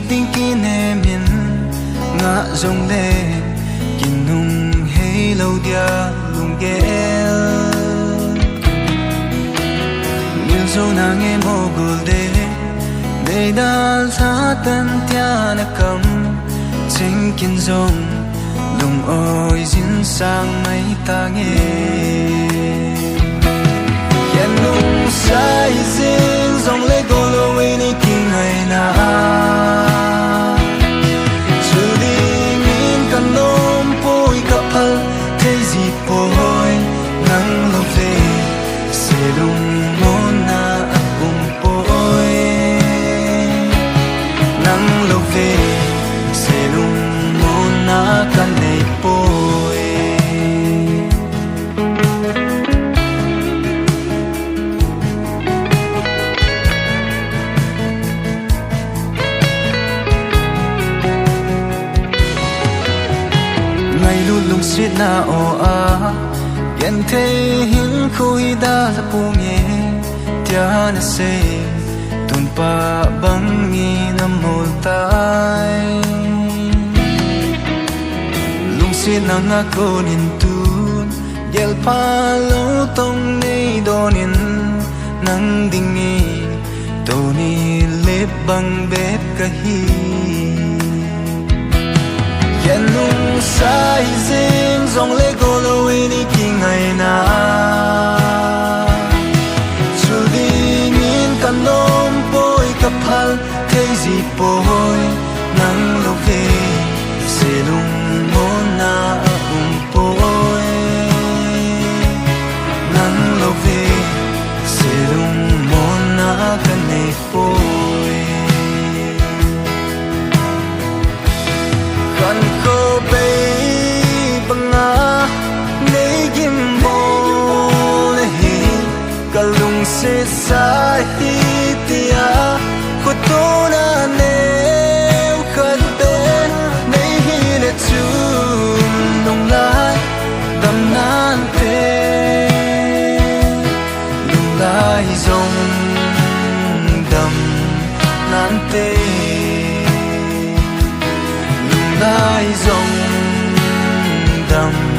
tình kín em min ngã rong lê kín nung hay lâu dia lung ghé nhiều dấu nàng em mô gul đê để đal sa tan tia na cầm chính kín rong lung oi zin sang mấy ta nghe yan nung sai zin rong lê gol away ni king ngày na lung sweet na o a yan the hin khui da la pu nge tia na se tun pa bang ni na mol tai lung sweet na nga ko nin tun yel pa lo tong nei donin nang ding ni to ni lep bang bet ka hi yan nung sai zing zong le gol away ni king ngày na chu ding in kan nom poi ka phal thei zi poi nang lo ve se lung mon na poi nang lo ve se lung mon na kan nei poi kan ko bay banga nei gim bo le hi kalung se sa hi tia ko to na ne khat be nei hi le chu nong lai dam nan te nong lai zong dam nan te lai dòng đầm